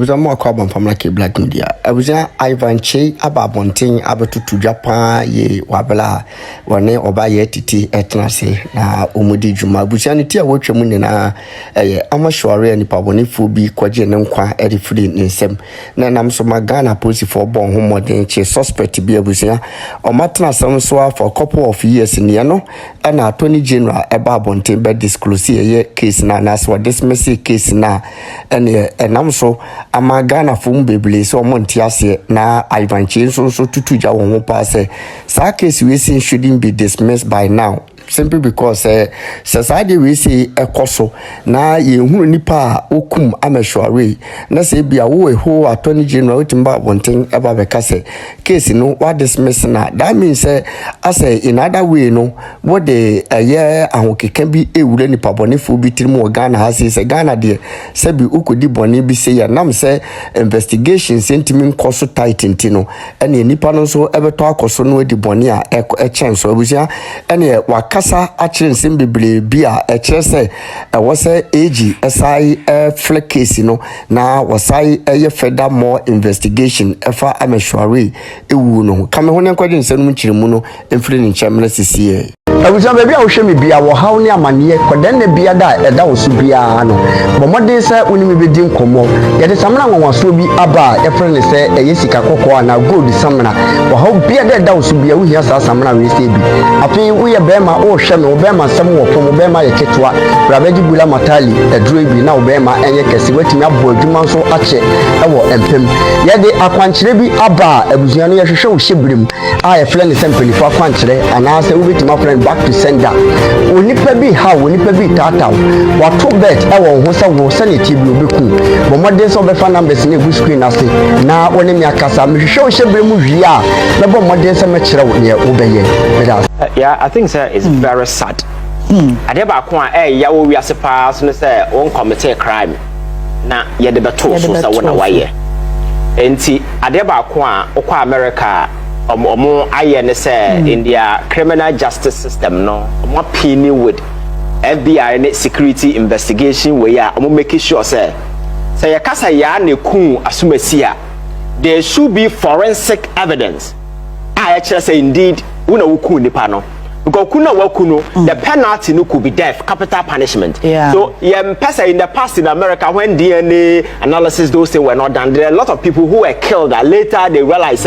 was a more carbon from like a black media. I was Ivan Che about Bonting, Abatutu Japan, ye Wabala, Wane or by Titi etnase, na Umudi Juma, Busanity, a watch a munina, Amashwari and Paboni Fubi, Quajan Qua, Eddie Fudin in Sem. Nanam so Magana pussy for born home more than suspect to be a Busia, or Matna Samswa for a couple of years in Yano, and our 20 general about Bonting bed disclose a case na that's what this messy case na, and I'm so Amagana Fum Bibli, so Montiasi na Ivan Che so tutuja won pass. Sa case we say shouldn't be dismissed by now. Simply because society we say a koso na ye hunu nipa okum ameshware na say bia wo ho attorney general timba wonten eba bekase case no what dismiss na that means as in other way no what the year ahokeka bi ewure nipa bonefo bi tirimu Ghana has say Ghana de say bi ukodi bone bi say ya nam say investigation sentiment koso tight ntino ene nipa no so ebeto akoso no di bone a e chance obusia ene kasa actually simbi bia a chese was a ag si flick case no na wasai a further more investigation efa ameshware ewu no kame honen kwade nsanu chirimu no emfiri ni chamele sisi abuja baby a wo hwe me bia wo haw ne amane kodan na bia da eda wo so bia no bomode se unimi bedi nkomo ye de samna nwanwaso bi aba e fere ne se eye sika kokko na gold samna wo haw bia da eda wo so bia wo hia sa samna we se bi afi wo ye bema wo hwe me wo bema sam wo pom bema ye ketwa brabeji bula matali eduro bi na wo bema enye kese watimi abo adwuma so ache e wo empem ye de akwankyere bi aba abuja no ye hwehwe wo hyebrem a ye fere ne se mpelifo akwankyere ana se wo betima fere back to sender onipa bi ha onipa bi tata wato bet e won ho se wo sanity bi obeku bomode so be fa numbers na egu screen ase na woni mi akasa me hwehwe hyebrem wi a na bomode se me kire wo ne obeye yeah, I think sir it's very sad. Ade ba ko a ya wo wi ase pa so ne say won commit a crime na ye de beto so say wona waye enti ade ba ko a okwa America omo aye ne say in their criminal justice system no omo pini with FBI and security investigation we are omo make sure say ya kasa ya ne ku asumasia there should be forensic evidence I actually say indeed una wuku nipa no because kuna wakuno the penalty no could be death, capital punishment. So person in the past in America when DNA analysis those things were not done, there are a lot of people who were killed that later they realized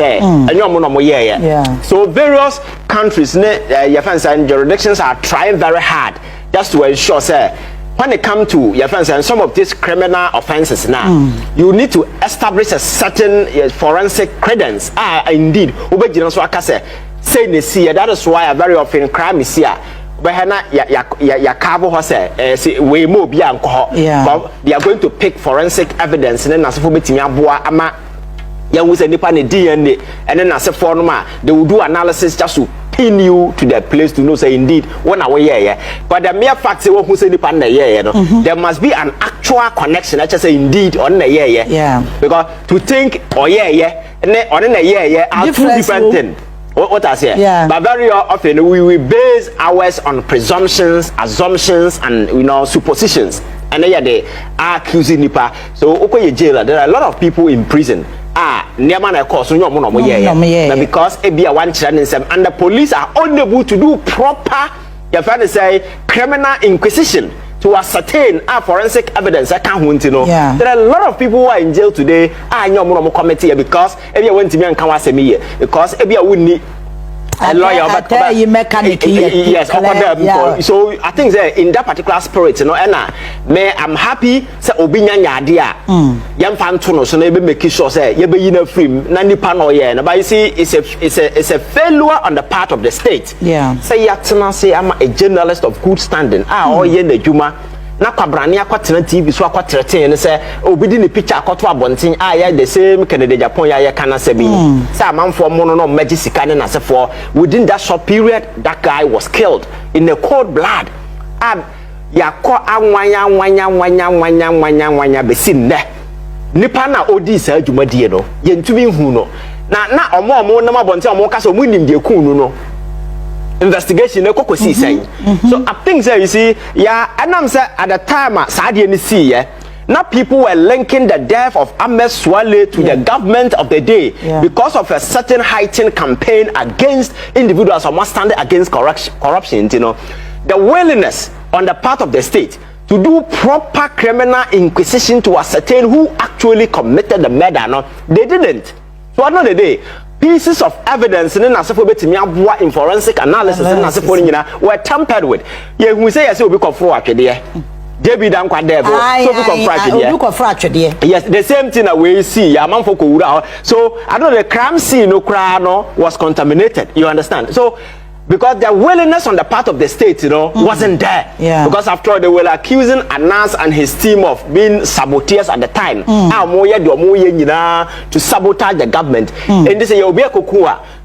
so various countries your friends and jurisdictions are trying very hard just to ensure when it comes to your friends and some of these criminal offenses now you need to establish a certain forensic credence indeed say ne see that is why very often crime is here but na ya carbo ho say we mo bia nko but they are going to pick forensic evidence and na so betimi aboa ama ya wu say nipa ne DNA and then na say for no ma they will do analysis just to pin you to the place to know say indeed when are we here but the mere fact say who say nipa na here no there must be an actual connection I just say indeed on na here because to think on na here are two different things. What I say, but very often we base ours on presumptions, assumptions, and suppositions, and they are accusing nipa. So okay, jail. There are a lot of people in prison. Near man, of course, because it be a one challenge, and the police are unable to do proper, your friend say, criminal inquisition to ascertain forensic evidence. I can't there are a lot of people who are in jail today. I know more committee because if you went to me and come say me because if you wouldn't a lawyer but yes so I think that in that particular spirit and I'm happy say obi nya ade yam fan to no so na be make sure say you be in a frame na nipa no ye but you see it's a failure on the part of the state say yatena say I'm a journalist of good standing all ye na djuma na kwabrane akwatena TV so akwatretin ne say obi di ne picture akoto abonten ya the same Canada Japan ya kana say bi say amanfo mo no magic sika ne na say for within that short period that guy was killed in a cold blood yakọ anwanya besin ne nipa na odi sa adwumadie no yentumi hu no na omo na mabonte omo kasa omo nim de ku no investigation say so I think say you see and I'm say at the time saadie ni see Now people were linking the death of Ahmed Suale to the government of the day because of a certain heightened campaign against individuals or standing against corruption. You know, the willingness on the part of the state to do proper criminal inquisition to ascertain who actually committed the murder. No, they didn't. So at the end of the day, pieces of evidence in forensic analysis were tampered with. Yeah, we say yes, we confront there. David and Quadebo, so we yes, the same thing that we see. So I know the crime scene was contaminated. You understand? So because the willingness on the part of the state, wasn't there. Yeah. Because after all, they were accusing Anas and his team of being saboteurs at the time. To sabotage the government. And they say,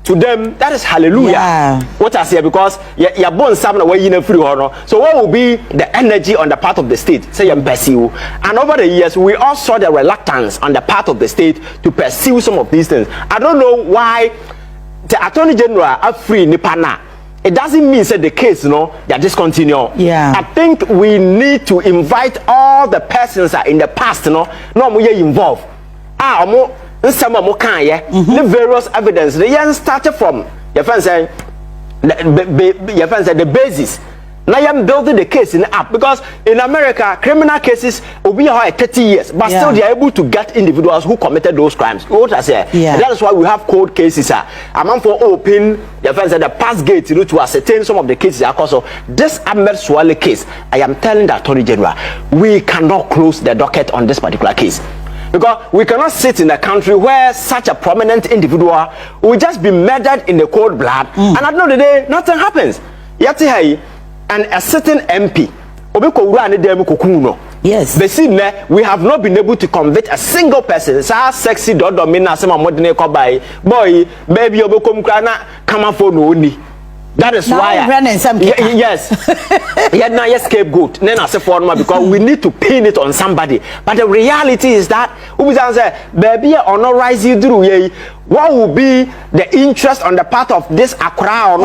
to them, that is hallelujah. Yeah. What I say, because you're born somewhere where you know free honor. So what will be the energy on the part of the state? Say you pursue. And over the years, we all saw the reluctance on the part of the state to pursue some of these things. I don't know why the Attorney General are free Nipana. It doesn't mean that the case, they discontinue. Yeah. I think we need to invite all the persons that in the past, no involved. Some more the various evidence. The young started from your friend saying the basis. Now I'm building the case in the app because in America criminal cases will be 30 years, but still they are able to get individuals who committed those crimes. What I say, that is why we have cold cases. I'm for open your friends at the past gate to ascertain some of the cases. Also, this Ahmed Suale case, I am telling the Attorney General, we cannot close the docket on this particular case. Because we cannot sit in a country where such a prominent individual will just be murdered in the cold blood, and at the end of the day, nothing happens. And a certain MP, yes, we have not been able to convict a single person. So sexy dodomina some modern boy, baby, come for no. That is why yes, now yes scapegoat. Then I say for because we need to pin it on somebody. But the reality is that who say, baby, honorize you through what will be the interest on the part of this Accra or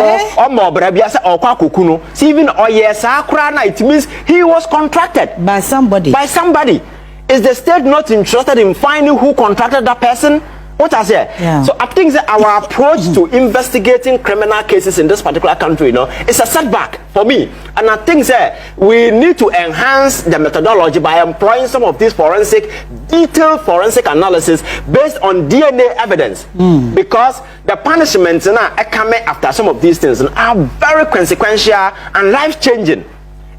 more Brabia or Kwakukuno? See, even yes, Accra, it means he was contracted by somebody. By somebody. Is the state not interested in finding who contracted that person? What I say? Yeah. So I think that our approach to investigating criminal cases in this particular country, is a setback for me. And I think that we need to enhance the methodology by employing some of these detailed forensic analysis based on DNA evidence. Because the punishments coming after some of these things are very consequential and life-changing.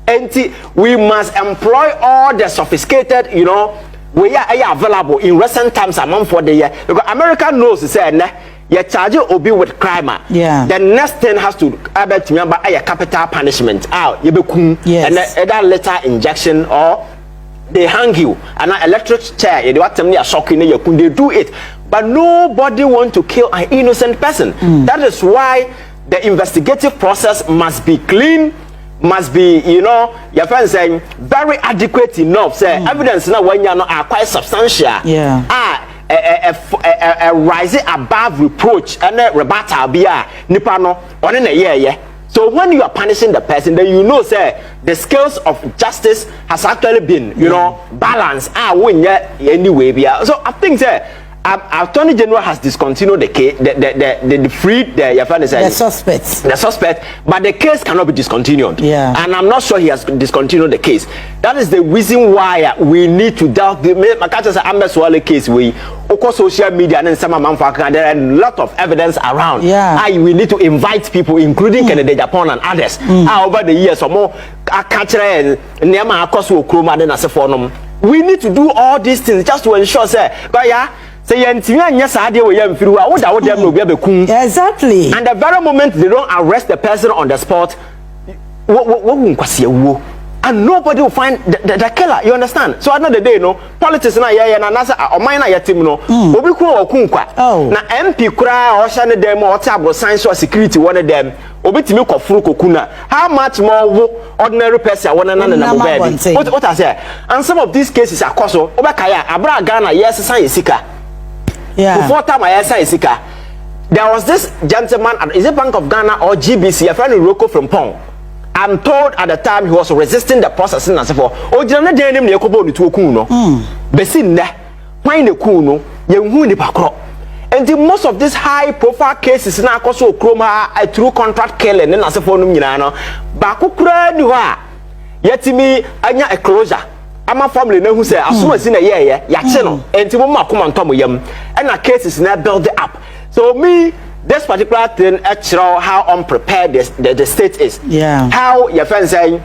And we must employ all the sophisticated, we are available in recent times among for the year because America knows you charge Obi with crime. Yeah. The next thing has to remember a capital punishment. Yes. And that letter injection or they hang you and an electric chair. You want them shocking you they do it, but nobody want to kill an innocent person. That is why the investigative process must be clean. Must be, your friend saying very adequate enough. Say evidence now when are quite substantial. Yeah. A rising above reproach and a rebuttal be nipano on in a year. So when you are punishing the person, then say the scales of justice has actually been, balanced. When anyway, so I think Attorney General has discontinued the case, the suspects. The suspect, but the case cannot be discontinued. Yeah. And I'm not sure he has discontinued the case. That is the reason why we need to doubt the Ahmed Suale case. We social media and some there are a lot of evidence around. Yeah. We need to invite people, including Kennedy Japan and others. Over the years or more, we need to do all these things just to ensure, say exactly. And the very moment they don't arrest the person on the spot, and nobody will find the killer. You understand? So at the end of the day, politics na and another or minor team obi ko okunkwa na MP kura or shane them or table science or security one of them obi timi kofuru kokuna. How much more ordinary person one another na baby? What I say? And some of these cases are koso obakaya abra Ghana yes science sika. Yeah. Before time I said there was this gentleman at is it Bank of Ghana or GBC, a friend Roko from Pong. I'm told at the time he was resisting the processing and so forth. Ojina na denim ne yakobo ni tu okun no. Besi nne, why ne kun no, ye hu ni pakro. And most of these high profile cases na akoso okroma through contract killing na so forth no nyina no. Ba kokura ni ho a yetimi anya a closure. Ama family na hu say asoma si na ye ya che no. Enti mo makoma ntomo yam. And na cases na build it up. So me this particular thing actually how unprepared the state is. Yeah. How your friends saying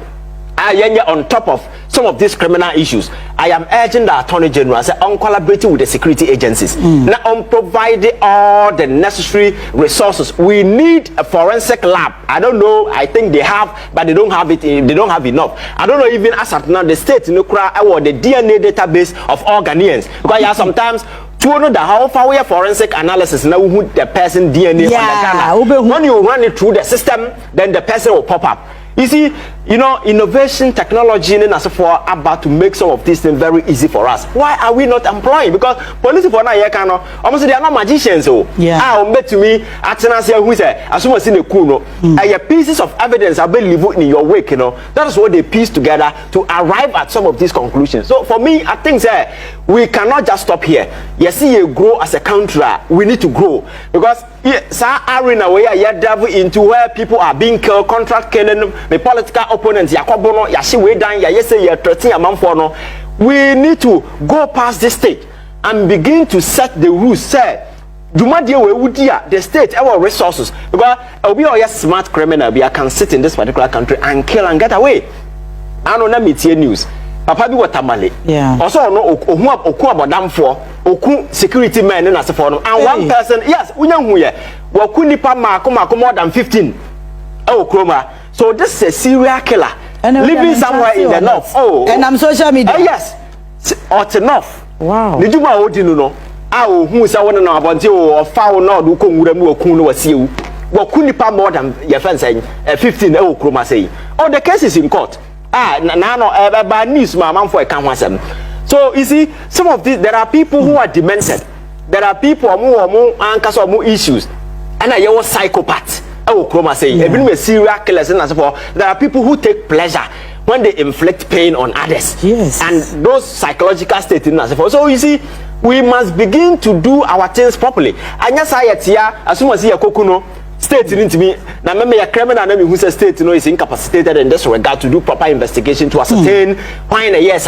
on top of some of these criminal issues. I am urging the Attorney General say on collaborating with the security agencies. Now on providing all the necessary resources. We need a forensic lab. I don't know. I think they have, but they don't have it. They don't have enough. I don't know even as at now the state in Ukraine or the DNA database of all Ghanaians, because yeah, sometimes to know that how far we are forensic analysis now who the person DNA on the Ghana. When you run it through the system, then the person will pop up. You see, you know, innovation, technology, and as for about to make some of these things very easy for us. Why are we not employing? Because police for now, almost they are not magicians. So, bet to me, Atenasia who say, as soon as in the kuno, pieces of evidence are being in your wake. You know, that is what they piece together to arrive at some of these conclusions. So, for me, I think that we cannot just stop here. You see, you grow as a country. We need to grow because arena where you delve into where people are being killed, contract killing, the political opponents, Yakobono, Yashi way down, Yase, Yatreti, Amamfono. We need to go past this stage and begin to set the rules. Say, the state, our resources, because we are a smart criminal. We can sit in this particular country and kill and get away. I don't know media news. Papa bi watamale. Yeah. Also no oku abodam for oku security men na se for no. And one person, yes, unyahu ye. Waku nipa mako more than 15. Oh kroma. So this is a serial killer living somewhere in the north. Oh. And I'm social media. Yes. Or to north. Wow. Ni juma odinu no. Ah hu sa wona na abonte o fa no do ko nwura mu oku no wasiewu. Waku nipa more than your friend saying 15 oh kroma say. Oh, the case is in court. Bad news, my mom for a canvasem. So you see, some of these there are people who are demented. There are people who are more issues, and I was psychopaths. Oh, Chroma say, even with serial killers and so forth. There are people who take pleasure when they inflict pain on others. Yes, and those psychological states and so forth. So you see, we must begin to do our things properly. And yes, I as soon as you kokuno. State into me now maybe a criminal name who says state is incapacitated in this regard to do proper investigation to ascertain why in a yes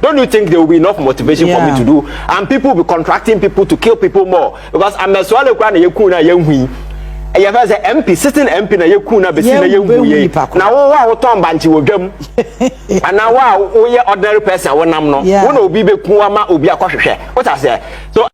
don't you think there will be enough motivation for me to do, and people will be contracting people to kill people more because I'm a Suale kuna young you have an MP sitting MP na yekuna besi na yehu na wo ton banchi wo dwam and now wo ordinary person wonam no wo na obi beku ama obi akwahwehwe what I say so